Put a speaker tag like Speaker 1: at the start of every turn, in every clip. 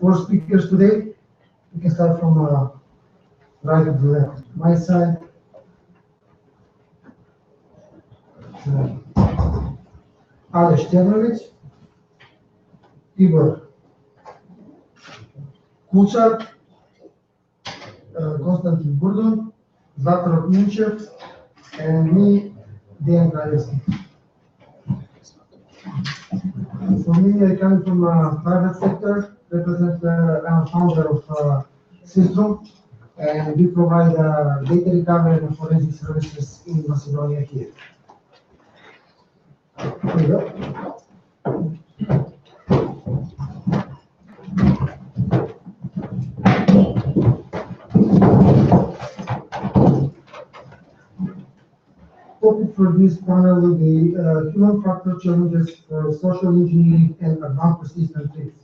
Speaker 1: four speakers today. We can start from right to the left. My side. Aleš Tjernović, Tibor Kučar, Konstantin Burdun, Zlatar Minchev, and me, Dejan Kraljevski. For me, I come from private sector, I'm a founder of System, and we provide data recovery and forensic services in Macedonia here. Here we go. Topic for this panel will be human factor challenges for social engineering and advanced persistent threats.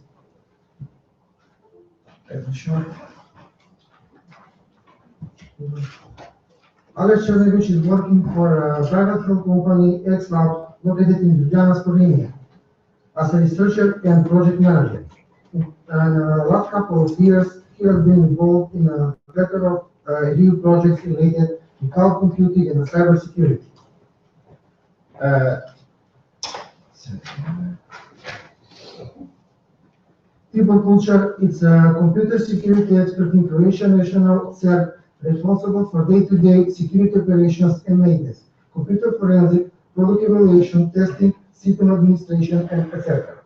Speaker 1: Aleš Tjernović is working for a private health company, XLab, located in Ljubljana, Slovenia, as a researcher and project manager. In the last couple of years, he has been involved in a plethora of new projects related to cloud computing and cybersecurity. Tibor Kučar is a computer security expert in Croatia National CERT, responsible for day-to-day security operations and maintenance, computer forensic, product evaluation, testing, system administration, and etc.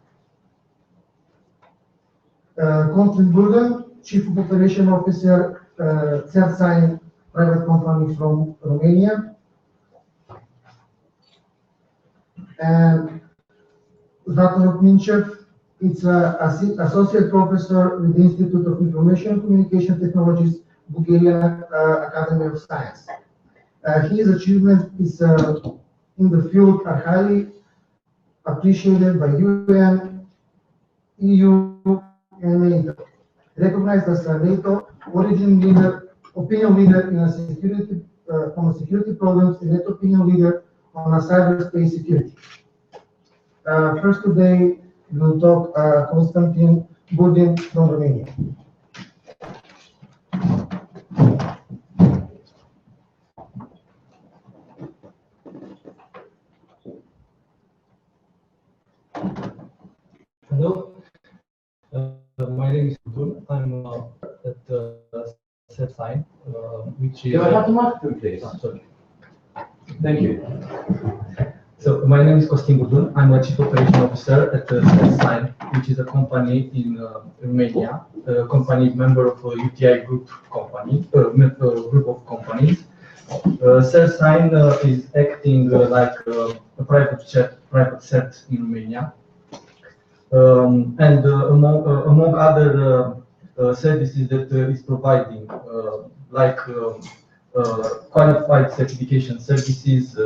Speaker 1: Konstantin Burdun, Chief of Operation Officer, CERT private company from Romania. And Zlatar Minchev, it's an associate professor with the Institute of Information and Communication Technologies, Bulgarian Academy of Science. His achievement is in the field are highly appreciated by UN, EU, and NATO. Recognized as a NATO opinion leader in a security on security problems, and NATO opinion leader on a cyberspace security. First today, we'll talk Konstantin Burdun from Romania.
Speaker 2: Hello, my name is Burdun. I'm at CERT, which is...
Speaker 3: Do I have the microphone, please?
Speaker 2: Sorry.
Speaker 3: Thank you.
Speaker 2: So my name is Costin Burdun. I'm a Chief Operation Officer at CERT, which is a company in Romania, a company member of a UTI group company, group of companies. CERT is acting like a private CERT in Romania. And among other services that is providing, like qualified certification services,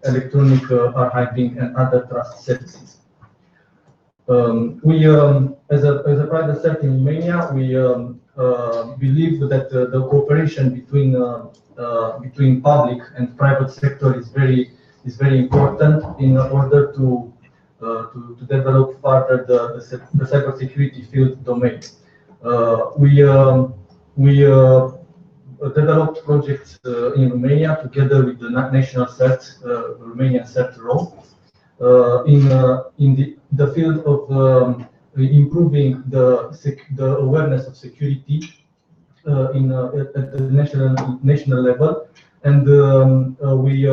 Speaker 2: electronic archiving, and other trust services. We, as a private sector in Romania, we believe that the cooperation between public and private sector is very important in order to develop further the cybersecurity field domain. We developed projects in Romania together with the national CERT, Romanian CERT role, in the field of improving the awareness of security at the national level, and we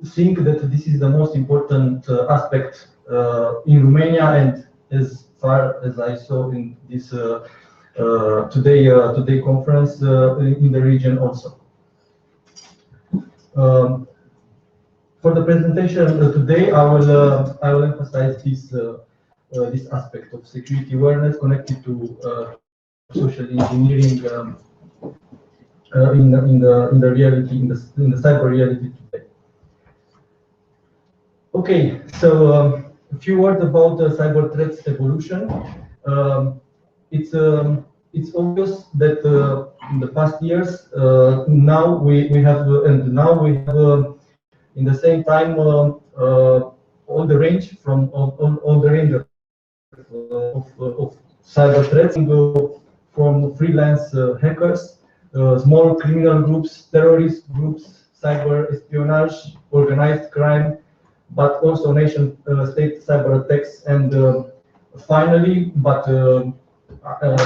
Speaker 2: think that this is the most important aspect in Romania, and as far as I saw in this today conference in the region also. For the presentation today, I will emphasize this aspect of security awareness connected to social engineering in the reality, in the cyber reality today. Okay, so a few words about the cyber threats evolution. It's obvious that in the past years, now we have in the same time all the range from all the range of of cyber threats from freelance hackers, small criminal groups, terrorist groups, cyber espionage, organized crime, but also nation-state cyber attacks, and finally, but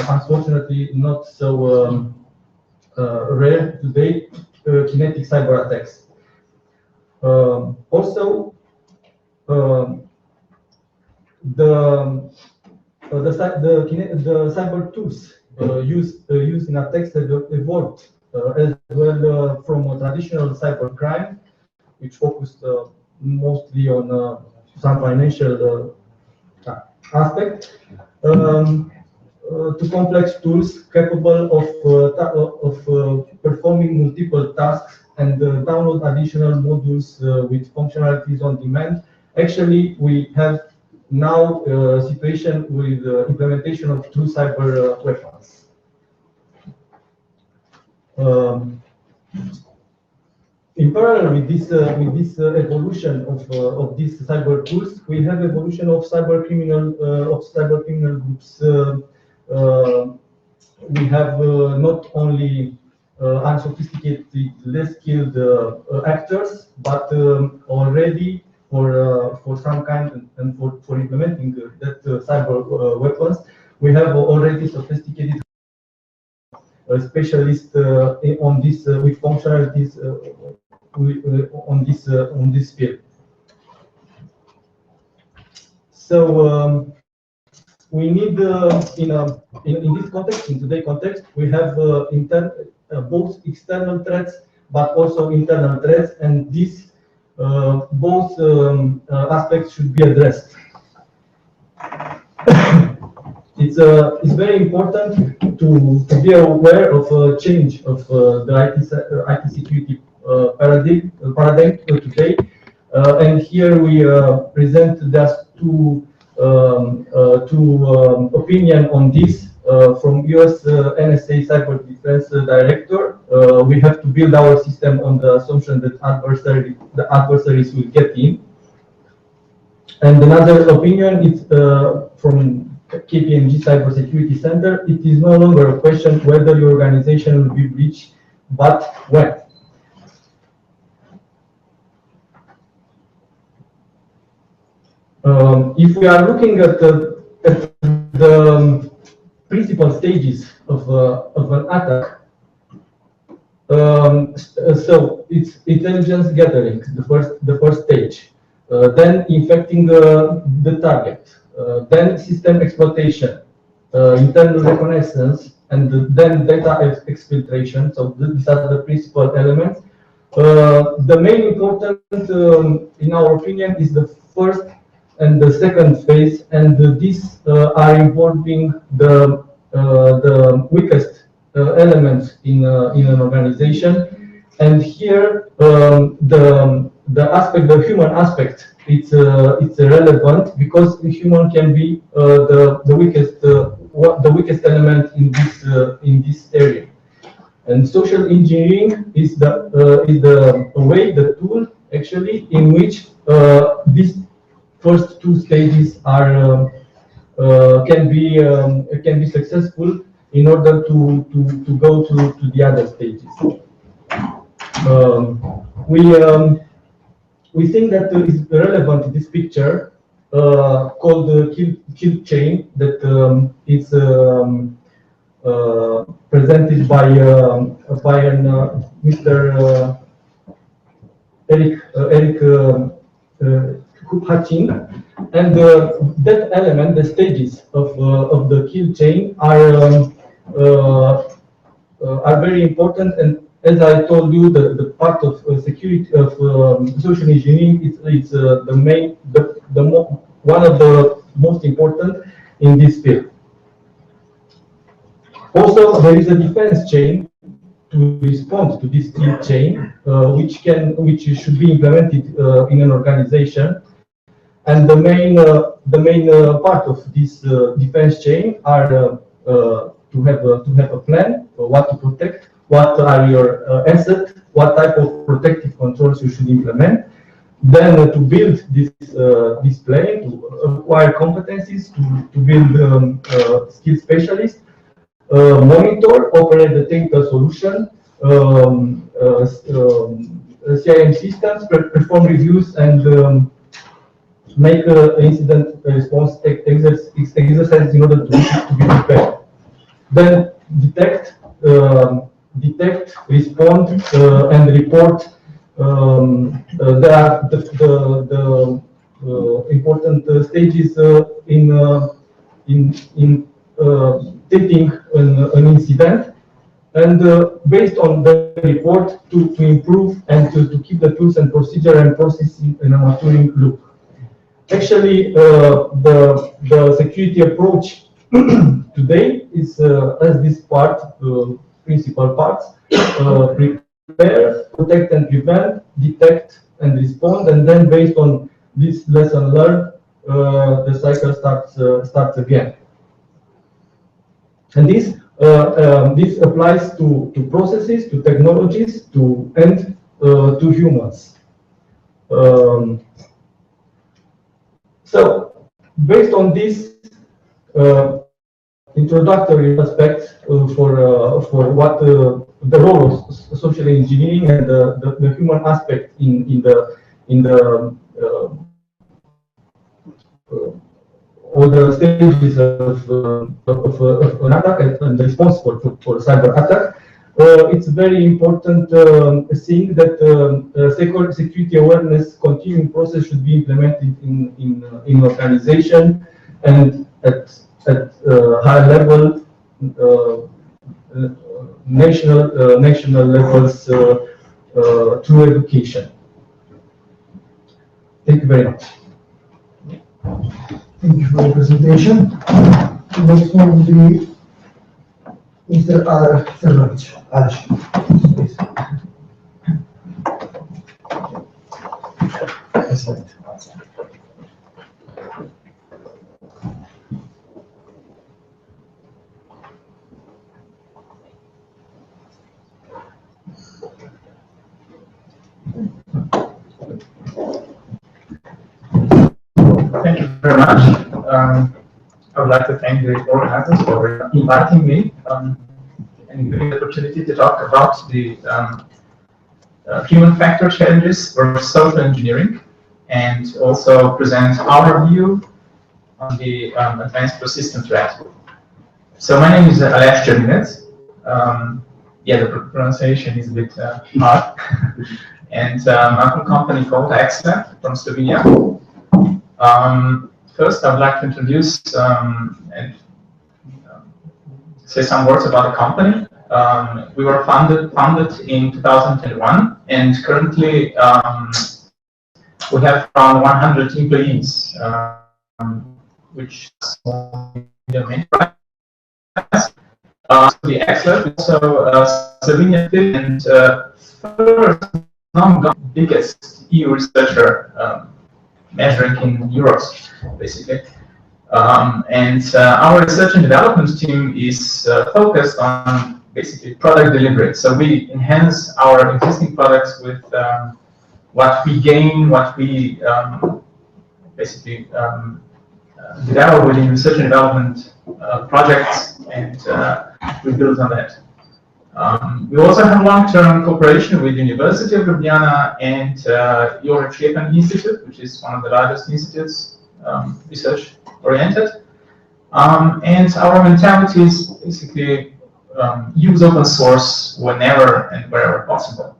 Speaker 2: unfortunately not so rare today, kinetic cyber attacks. Also, the cyber tools used in attacks have evolved as well from traditional cyber crime, which focused mostly on some financial aspect, to complex tools capable of performing multiple tasks and download additional modules with functionalities on demand. Actually, we have now a situation with implementation of true cyber weapons. In parallel with this evolution of these cyber tools, we have evolution of cyber criminal groups. We have not only unsophisticated, less skilled actors, but already for some kind and for implementing that cyber weapons, we have already sophisticated specialists on this with functionalities on this field. So we need in this context, in today's context, we have both external threats but also internal threats, and these both aspects should be addressed. It's very important to be aware of a change of the IT security paradigm today, and here we present just two opinion on this from US NSA Cyber Defense Director. We have to build our system on the assumption that the adversaries will get in. And another opinion is from KPMG Cybersecurity Center. It is no longer a question whether your organization will be breached, but when. If we are looking at the principal stages of an attack, so it's intelligence gathering, the first stage, then infecting the target, then system exploitation, internal reconnaissance, and then data exfiltration. So these are the principal elements. The main important, in our opinion, is the first and the second phase, and these are involving the weakest elements in an organization. And here, the human aspect, it's relevant because the human can be the weakest element in this area. And social engineering is the way, the tool actually in which these first two stages are can be successful in order to go to the other stages. We think that is relevant in this picture called the kill chain that is presented by Mr. Eric Hutching, and that element, the stages of the kill chain are very important. And as I told you, the part of security of social engineering is one of the most important in this field. Also, there is a defense chain to respond to this kill chain, which should be implemented in an organization. And the main part of this defense chain are to have a plan for what to protect, what are your assets, what type of protective controls you should implement, then to build this plane, to acquire competencies, to build skill specialists, monitor, operate the technical solution, CIM systems, perform reviews, and make incident response exercises in order to be prepared. Then detect, respond, and report. There are the important stages in treating an incident, and based on the report to improve and to keep the tools and procedure and processing in a maturing loop. Actually, the security approach today is as this part, principal parts: prepare, protect and prevent, detect and respond, and then based on this lesson learned, the cycle starts again. And this applies to processes, to technologies, and to humans. So, based on this introductory aspects for what the role of social engineering and the human aspect in the all the stages of an attack and the response for cyber attack, it's a very important thing that security awareness continuing process should be implemented in organization and at high level, national levels through education. Thank you very much.
Speaker 1: Thank you for your presentation. The next one will be Mr. Sernovic. Please.
Speaker 2: Excellent.
Speaker 4: Thank you very much. I would like to thank the organizers for inviting me and giving me the opportunity to talk about the human factor challenges for social engineering and also present our view on the advanced persistent threat. So my name is Aleš Černinec. Yeah, the pronunciation is a bit hard. And I'm from a company called Excellent from Slovenia. First, I would like to introduce and say some words about the company. We were founded in 2001, and currently we have around 100 employees, which is the main price. The Excellent is also Slovenian and first biggest EU researcher. Measuring in euros, basically. And our research and development team is focused on basically product delivery. So we enhance our existing products with what we gain, what we basically develop within research and development projects, and we build on that. We also have long-term cooperation with University of Ljubljana and Jožef Stefan Institute, which is one of the largest institutes, research-oriented. And our mentality is basically use open source whenever and wherever possible.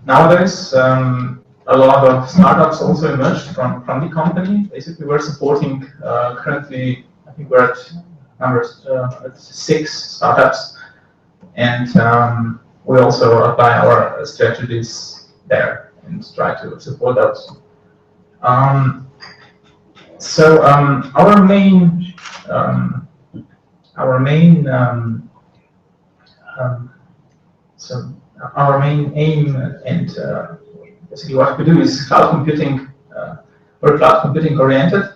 Speaker 4: Nowadays, a lot of startups also emerged from the company. Basically, we're supporting currently, I think we're at 6 startups, and we also apply our strategies there and try to support those. So our main aim and basically what we do is cloud computing. We're cloud computing oriented.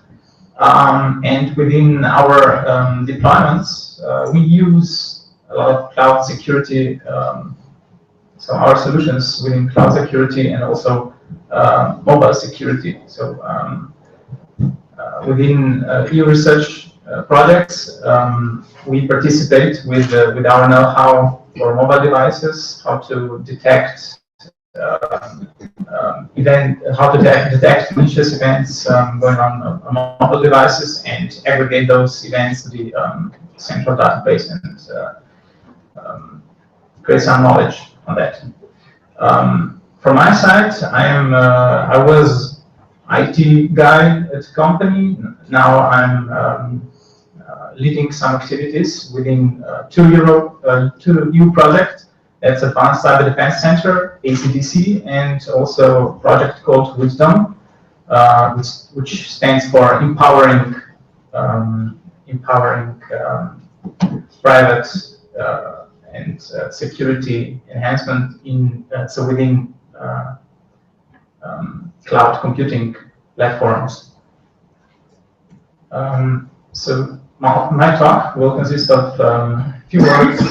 Speaker 4: And within our deployments, we use a lot of cloud security so our solutions within cloud security and also mobile security. So within EU research projects, we participate with our know-how for mobile devices, how to detect how to detect malicious events going on mobile devices and aggregate those events to the central database and create some knowledge on that. From my side, I was IT guy at the company. Now I'm leading some activities within two new projects. That's Advanced Cyber Defense Center, ACDC, and also a project called Wisdom, which stands for empowering private and security enhancement within cloud computing platforms. So my talk will consist of a few words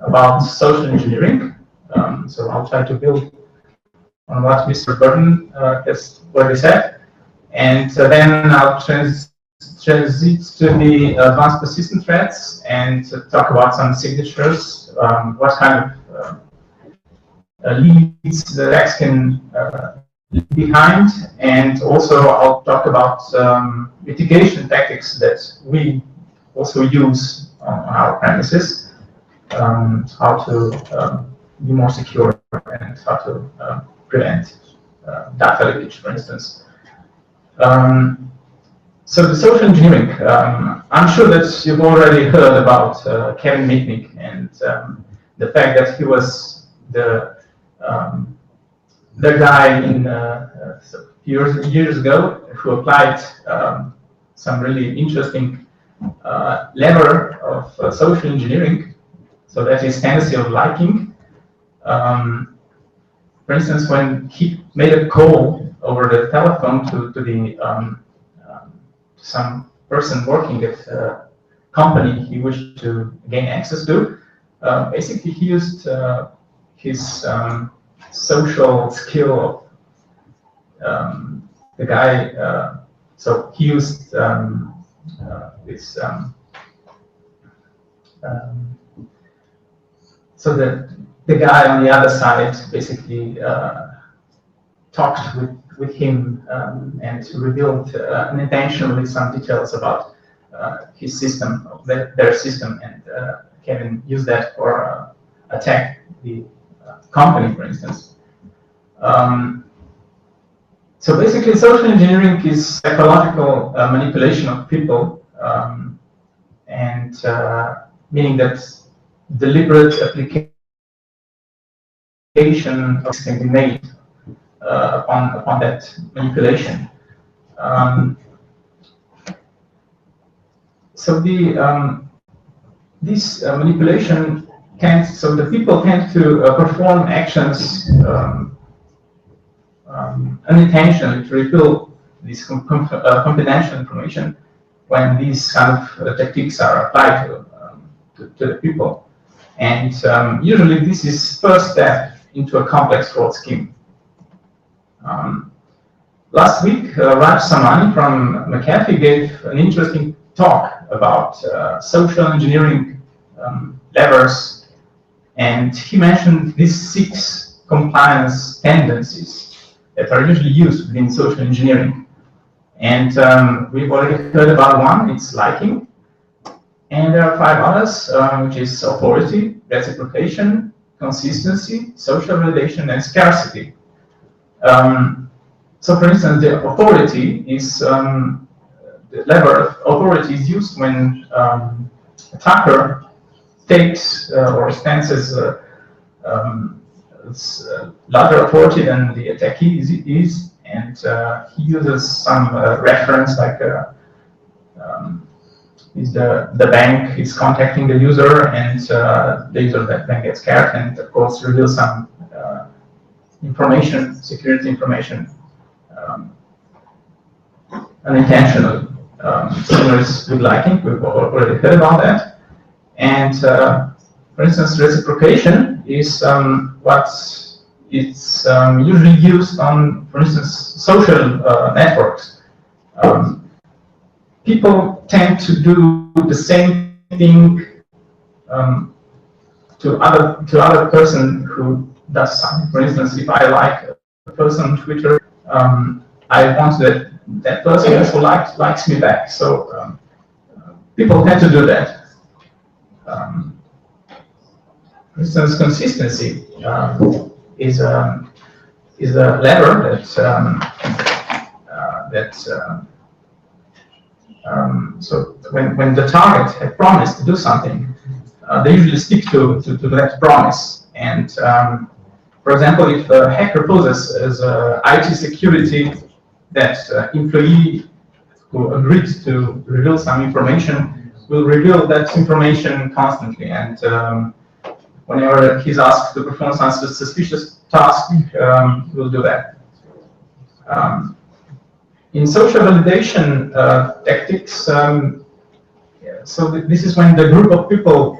Speaker 4: about social engineering. So I'll try to build on what Mr. Burton has already said, and then I'll transit to the advanced persistent threats and talk about some signatures, what kind of leads the attacks can leave behind, and also I'll talk about mitigation tactics that we also use on our premises. How to be more secure and how to prevent data leakage, for instance. So the social engineering, I'm sure that you've already heard about Kevin Mitnick and the fact that he was the guy in years ago who applied some really interesting lever of social engineering. So that is tendency of liking. For instance, when he made a call over the telephone to some person working at a company he wished to gain access to, basically he used his social skill of the guy. So he used this. So the guy on the other side basically talked with him and revealed unintentionally some details about his system, their system, and Kevin used that for attack the company, for instance. So basically, social engineering is psychological manipulation of people, and meaning that deliberate application can be made upon that manipulation. So this manipulation so the people tend to perform actions unintentionally to reveal this confidential information when these kind of techniques are applied to the people. And usually this is first step into a complex fraud scheme. Last week, Raj Samani from McAfee gave an interesting talk about social engineering levers, and he mentioned these 6 compliance tendencies that are usually used within social engineering. And we've already heard about one, it's liking. And there are 5 others, which is authority, reciprocation, consistency, social validation, and scarcity. So for instance, the authority is, the lever of authority is used when attacker takes or stands as larger authority than the attackee is, and he uses some reference like is the bank is contacting the user, and the user of that bank gets scared, and of course reveals some information, security information, unintentionally. Similar is with liking, we've already heard about that. And for instance, reciprocation is what it's usually used on, for instance, social networks. People tend to do the same thing to other person who does something. For instance, if I like a person on Twitter, I want that person also likes me back. So people tend to do that. For instance, consistency is a lever so when the target had promised to do something, they usually stick to that promise. And for example, if a hacker poses as IT security that employee who agreed to reveal some information will reveal that information constantly, and whenever he's asked to perform some suspicious task, we'll do that. In social validation tactics, so this is when the group of people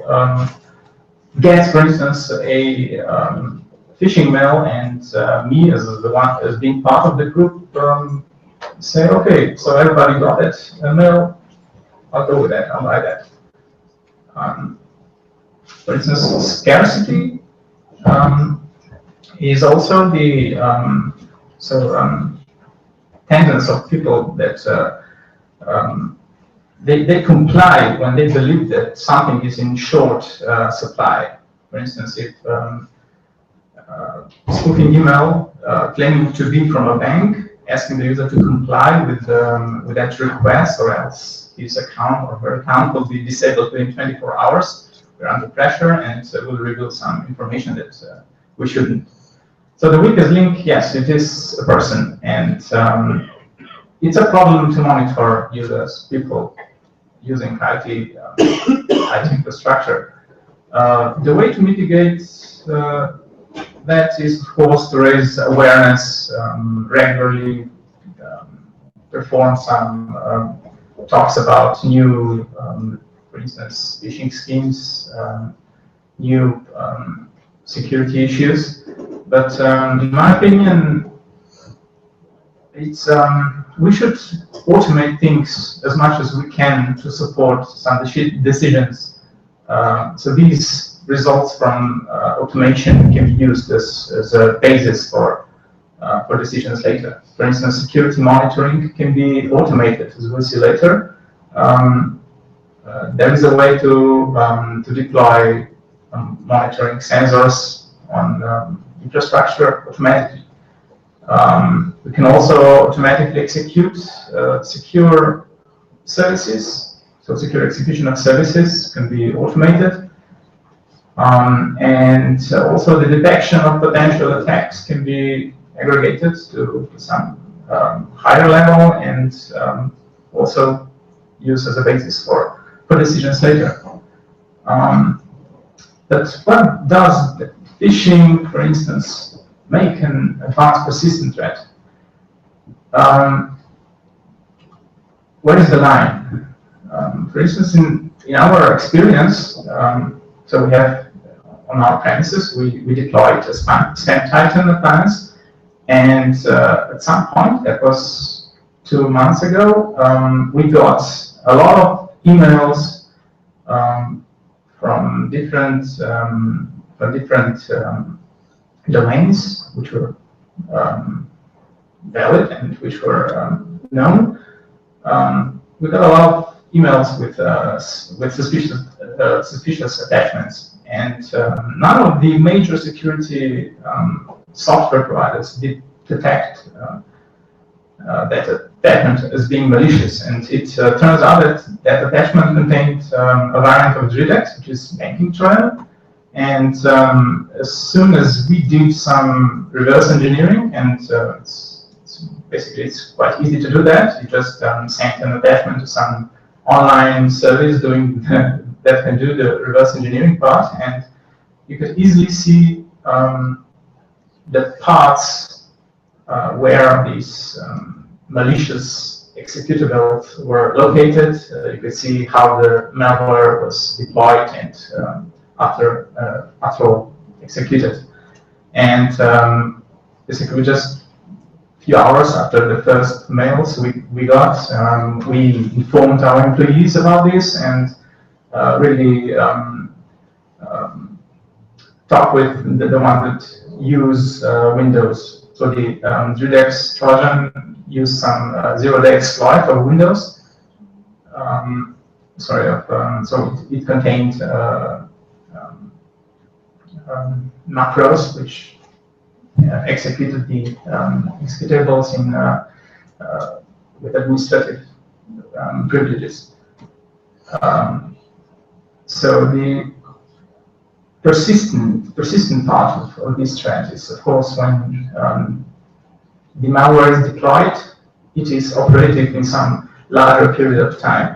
Speaker 4: gets, for instance, a phishing mail, and me as being part of the group say, okay, so everybody got that mail, I'll go with that, I'll buy that. For instance, scarcity is also the tendency of people that they comply when they believe that something is in short supply. For instance, if spoofing email claiming to be from a bank, asking the user to comply with that request, or else his account or her account will be disabled within 24 hours. We're under pressure, and will reveal some information that we shouldn't. So the weakest link, yes, it is a person, and it's a problem to monitor users, people using IT infrastructure. The way to mitigate that is, of course, to raise awareness regularly, perform some talks about new, for instance, phishing schemes, new security issues. But in my opinion, it's we should automate things as much as we can to support some decisions. So these results from automation can be used as a basis for decisions later. For instance, security monitoring can be automated, as we'll see later. There is a way to deploy monitoring sensors on infrastructure automatically. We can also automatically execute secure services. So secure execution of services can be automated. And also the detection of potential attacks can be aggregated to some higher level, and also used as a basis for decisions later. But what does phishing, for instance, make an advanced persistent threat? Where is the line? For instance, in our experience, so we have on our premises, we deployed a SpamTitan appliance, and at some point, that was 2 months ago, we got a lot of emails from different domains which were valid and which were known. We got a lot of emails with suspicious attachments, and none of the major security software providers did detect that attachment as being malicious. And it turns out that attachment contained a variant of DRIDEX, which is banking trial. And as soon as we did some reverse engineering, and it's quite easy to do that. You just send an attachment to some online service doing that can do the reverse engineering part, and you could easily see the parts where these malicious executables were located. You could see how the malware was deployed, and after executed. And basically just a few hours after the first mails we got, we informed our employees about this and really talk with the one that use Windows. So the Judex Trojan use some zero-day exploit of Windows. So it contained macros which executed the executables in with administrative privileges. So the persistent part of this threat is, of course, when the malware is deployed, it is operated in some larger period of time.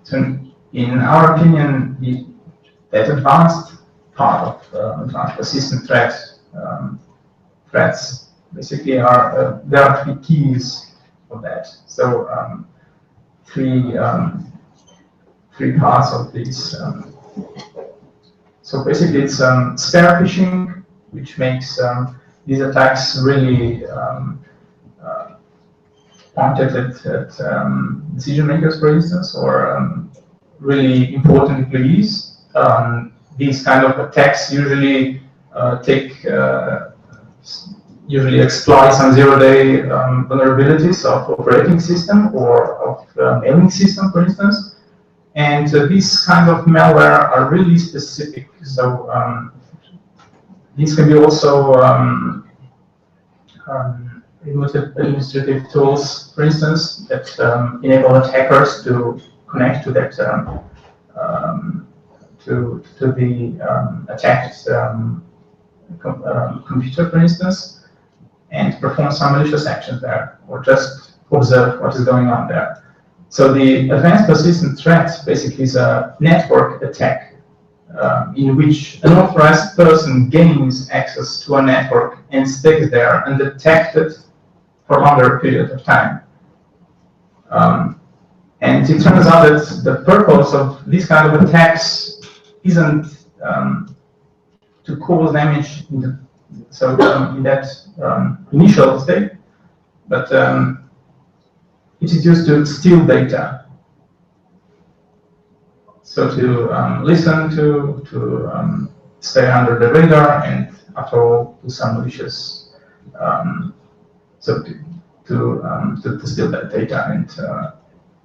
Speaker 4: So in our opinion, that advanced part of advanced persistent threats basically are there are three keys of that. So three parts of this. So basically, it's spear phishing, which makes these attacks really pointed at decision makers, for instance, or really important employees. These kind of attacks usually usually exploit some zero-day vulnerabilities of operating system or of mailing system, for instance. And these kind of malware are really specific. So these can be also administrative tools, for instance, that enable attackers to connect to that to the attacked computer, for instance, and perform some malicious actions there, or just observe what is going on there. So the advanced persistent threat basically is a network attack in which an authorized person gains access to a network and stays there undetected for a longer period of time. And it turns out that the purpose of these kind of attacks isn't to cause damage in that initial state, but it is used to steal data. So to listen to stay under the radar, and after all, do some malicious. So to steal that data and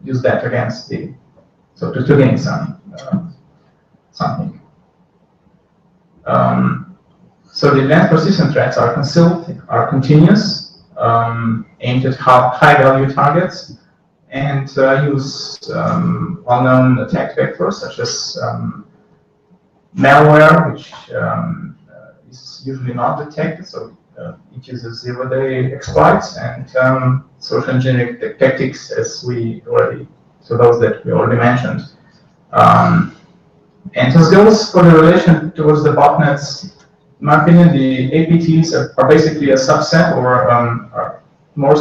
Speaker 4: use that against to gain something. So the advanced persistent threats are concealed, are continuous, aimed at high-value targets, and use well-known attack vectors such as malware, which is usually not detected, so it uses zero-day exploits, and social engineering tactics, those that we already mentioned. And as goes for the relation towards the botnets, in my opinion, the APTs are basically a subset or are more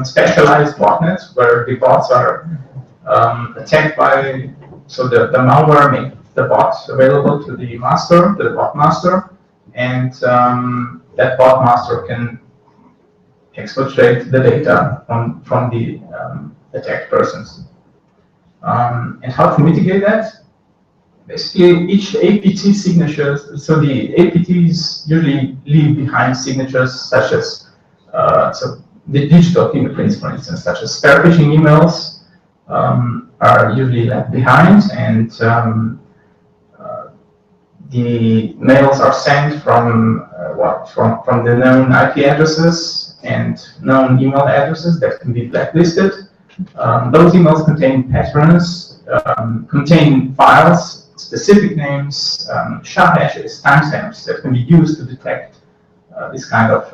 Speaker 4: specialized botnets where the bots are attacked by, so the malware makes the bot available to the master, to the bot master, and that bot master can exfiltrate the data from the attacked persons. And how to mitigate that? Basically, each APT signature, so the APTs usually leave behind signatures such as, so the digital fingerprints, for instance, such as spear phishing emails are usually left behind, and the mails are sent from the known IP addresses and known email addresses that can be blacklisted. Those emails contain patterns, contain files, specific names, SHA hashes, timestamps that can be used to detect this kind of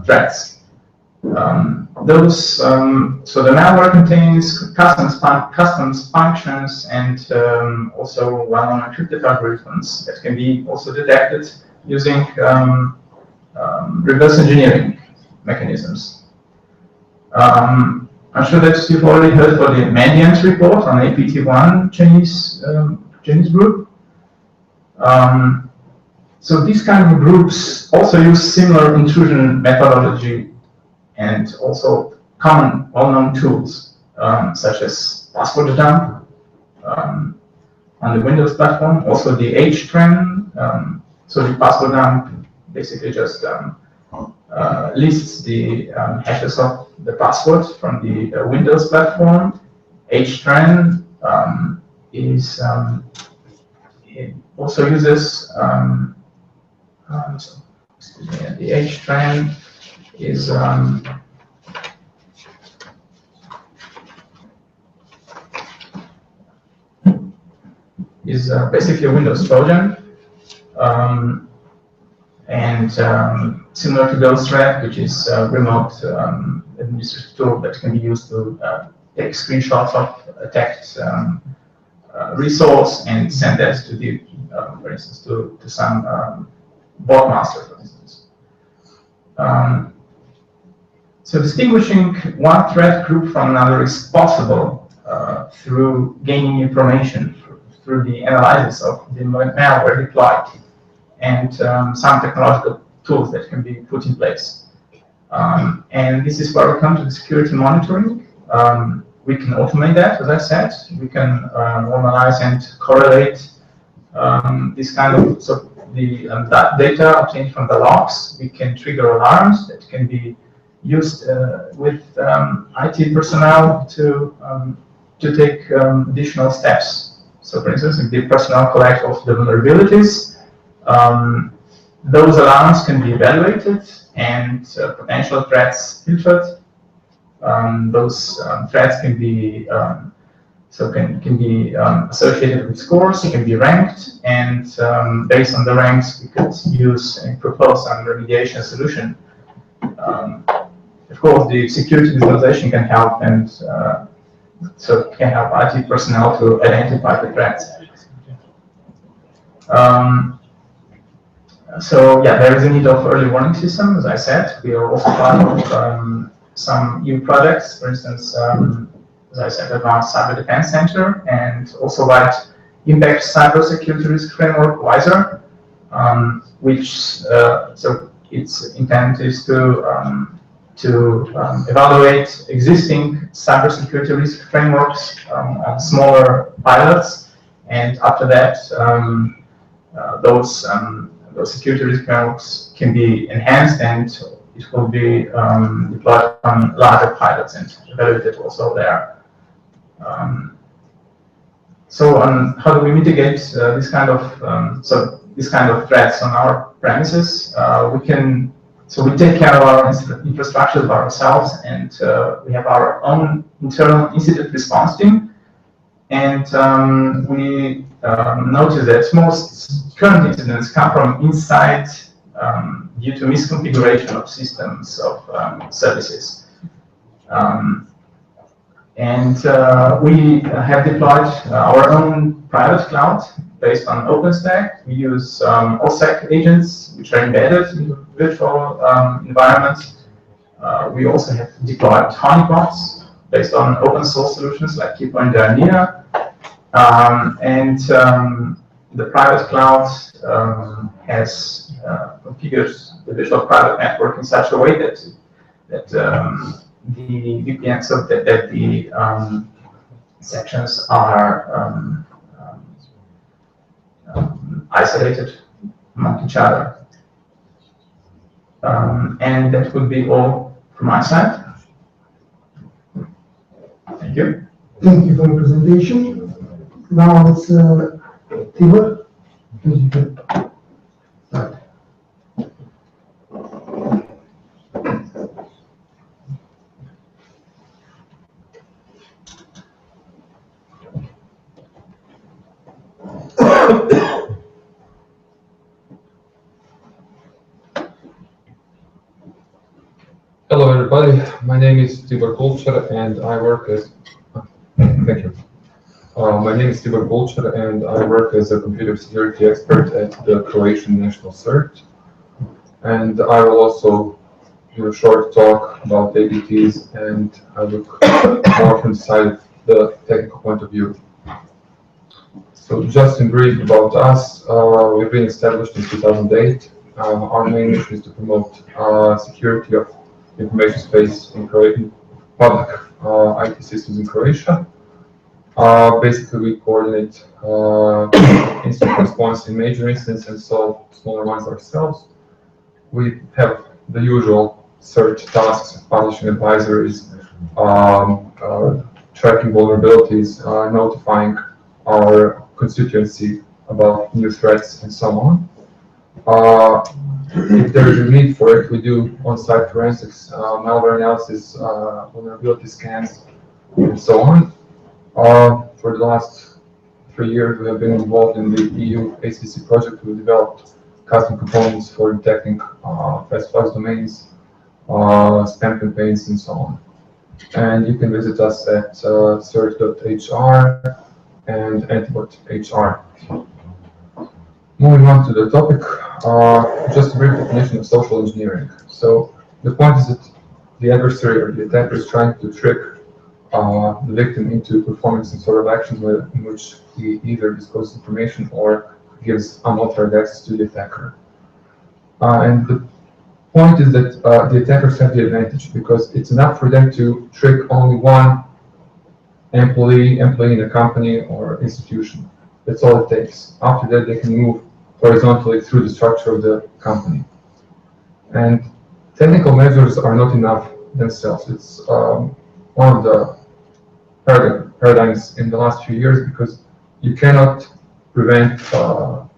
Speaker 4: threats. So the malware contains customs functions and also well-known encrypted algorithms that can be also detected using reverse engineering mechanisms. I'm sure that you've already heard for the Mandiant's report on APT1 Chinese group. So these kind of groups also use similar intrusion methodology and also common well-known tools, such as password dump on the Windows platform, also the HTRAN. So the password dump basically just lists the hashes of the password from the Windows platform. HTRAN is it also uses excuse me, the HTRAN is basically a Windows Trojan, and similar to GhostThread, which is a remote administrative tool that can be used to take screenshots of attacked resource and send that to the, for instance, to some bot master, for instance. So distinguishing one threat group from another is possible through gaining information through the analysis of the malware deployed and some technological tools that can be put in place. And this is where we come to the security monitoring. We can automate that, as I said. We can normalize and correlate this kind of, so the that data obtained from the logs. We can trigger alarms that can be used with IT personnel to take additional steps. So, for instance, if the personnel collect of the vulnerabilities, those alarms can be evaluated and potential threats filtered. Those threats can be can be associated with scores, can be ranked, and based on the ranks, we could use and propose some remediation solution. Of course, the security visualization can help, and so can help IT personnel to identify the threats. So yeah, there is a need of early warning system, as I said. We are also part of some EU projects, for instance, as I said, Advanced Cyber Defense Center, and also Wide Impact Cybersecurity Risk Framework, WISER, which so its intent is to evaluate existing cybersecurity risk frameworks on smaller pilots, and after that, those security risk frameworks can be enhanced, and it will be deployed on larger pilots and evaluated also there. So, how do we mitigate this kind of threats on our premises? We take care of our infrastructure by ourselves, and we have our own internal incident response team. And we notice that most current incidents come from inside due to misconfiguration of systems of services. We have deployed our own private cloud based on OpenStack. We use OSSEC agents, which are embedded in virtual environments. We also have deployed honeypots based on open source solutions like Keypoint and Nina. The private cloud has configured the virtual private network in such a way that the VPN, so that the sections are isolated among each other. And that would be all from my side. Thank you.
Speaker 1: Thank you for your presentation. Now it's Tibor. Please, you can start.
Speaker 5: Hello everybody, my name is Tibor Golčar and I work as thank you. My name is Tibor Golčar and I work as a computer security expert at the Croatian National CERT. And I will also do a short talk about APTs, and I look more from the side of the technical point of view. So just in brief about us, we've been established in 2008. Our main mission is to promote security of information space in public IT systems in Croatia. Basically, we coordinate incident response in major incidents and solve smaller ones ourselves. We have the usual search tasks, publishing advisories, tracking vulnerabilities, notifying our constituency about new threats, and so on. If there is a need for it, we do on-site forensics, malware analysis, vulnerability scans, and so on. For the last 3 years, we have been involved in the EU ACC project. We developed custom components for detecting fast flux domains, spam campaigns, and so on. And you can visit us at search.hr and antibot.hr. Moving on to the topic, just a brief definition of social engineering. So the point is that the adversary or the attacker is trying to trick the victim into performing some sort of actions in which he either discloses information or gives unauthorized access to the attacker. And the point is that the attackers have the advantage because it's enough for them to trick only one employee in a company or institution. That's all it takes. After that, they can move horizontally through the structure of the company. And technical measures are not enough themselves. It's one of the paradigms in the last few years because you cannot prevent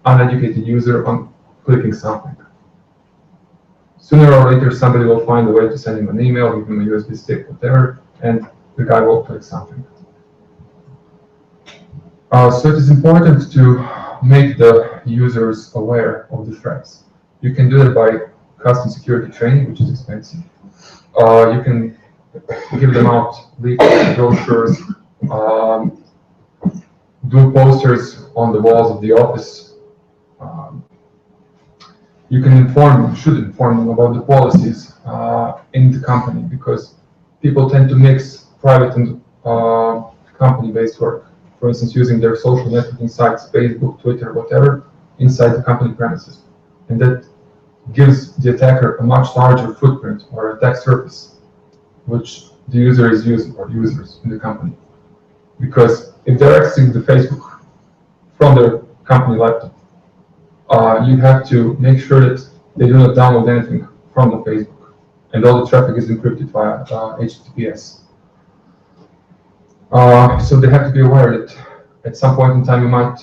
Speaker 5: uneducated user on clicking something. Sooner or later, somebody will find a way to send him an email, give him a USB stick, whatever, and the guy will click something. So it is important to make the users aware of the threats. You can do it by custom security training, which is expensive. You can give them out leaflets, brochures, do posters on the walls of the office. You can should inform them about the policies in the company because people tend to mix private and company-based work. For instance, using their social networking sites, Facebook, Twitter, whatever, inside the company premises. And that gives the attacker a much larger footprint or attack surface, which the user is using, or users in the company. Because if they're accessing the Facebook from their company laptop, you have to make sure that they do not download anything from the Facebook. And all the traffic is encrypted via HTTPS. So they have to be aware that at some point in time you might,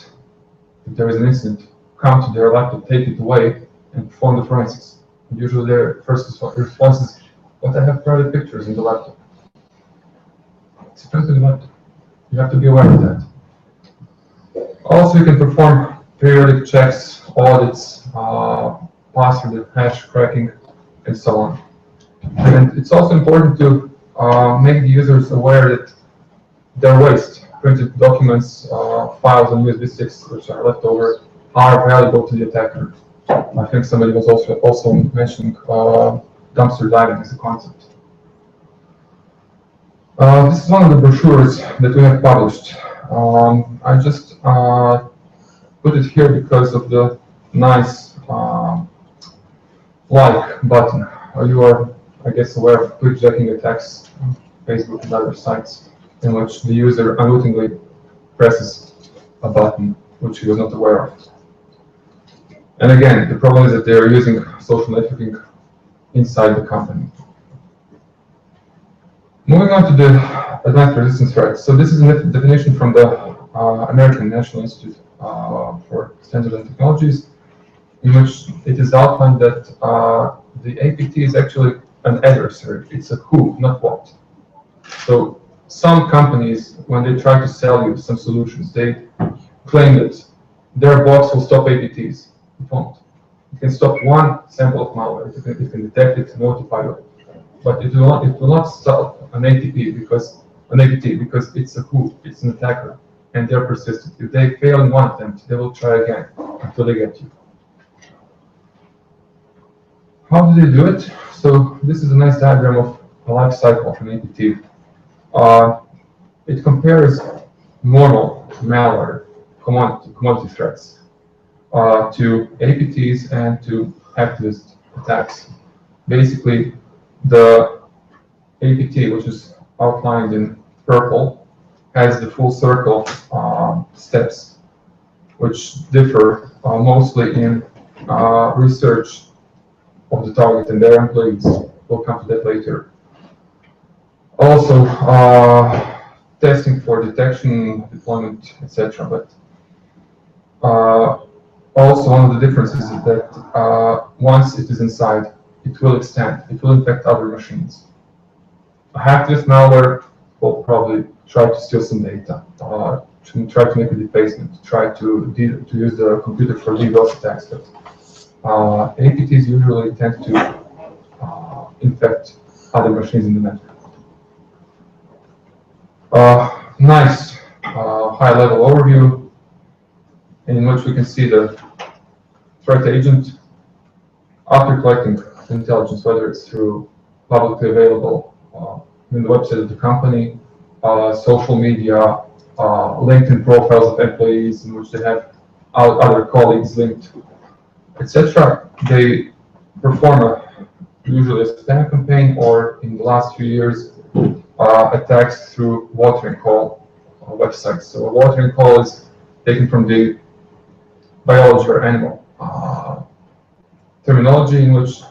Speaker 5: if there is an incident, come to their laptop, take it away, and perform the forensics. And usually their first response is, but I have private pictures in the laptop. It's a the laptop. You have to be aware of that. Also, you can perform periodic checks, audits, password hash cracking, and so on. And it's also important to make the users aware that their waste, printed documents, files on USB sticks which are left over, are valuable to the attacker. I think somebody was also mentioning dumpster diving as a concept. This is one of the brochures that we have published. I just put it here because of the nice like button. You are, I guess, aware of clickjacking attacks on Facebook and other sites in which the user unwittingly presses a button which he was not aware of. And again, the problem is that they are using social networking inside the company. Moving on to the advanced resistance threats. So this is a definition from the American National Institute for Standards and Technologies, in which it is outlined that the APT is actually an adversary. It's a who, not what. So some companies, when they try to sell you some solutions, they claim that their box will stop APTs. It won't. It can stop one sample of malware. It can detect it, notify you. But it will not stop an APT because it's a who, it's an attacker, and they're persistent. If they fail in one attempt, they will try again until they get you. How do they do it? So this is a nice diagram of the life cycle of an APT. It compares normal malware commodity threats, to APTs and to activist attacks. Basically, the APT, which is outlined in purple, has the full circle steps, which differ mostly in research of the target and their employees. We'll come to that later. Also, testing for detection, deployment, etc. But also one of the differences is that once it is inside, it will extend. It will infect other machines. A hacktivist malware will probably try to steal some data, try to make a defacement, try to use the computer for DDoS attacks. But APTs usually tend to infect other machines in the network. Nice high-level overview in which we can see the threat agent after collecting intelligence, whether it's through publicly available in the website of the company, social media, LinkedIn profiles of employees in which they have other colleagues linked, etc. They perform usually a spam campaign, or in the last few years, attacks through watering call websites. So a watering call is taken from the biology or animal terminology in which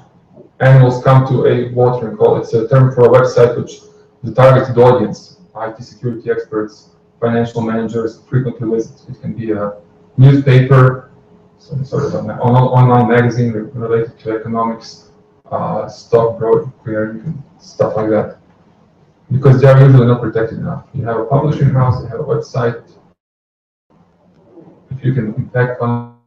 Speaker 5: animals come to a watering call. It's a term for a website which the targeted audience, IT security experts, financial managers, frequently visit. It can be a newspaper, some sort of an online magazine related to economics, stock broker, stuff like that. Because they are usually not protected enough. You have a publishing house, you have a website. If you can impact on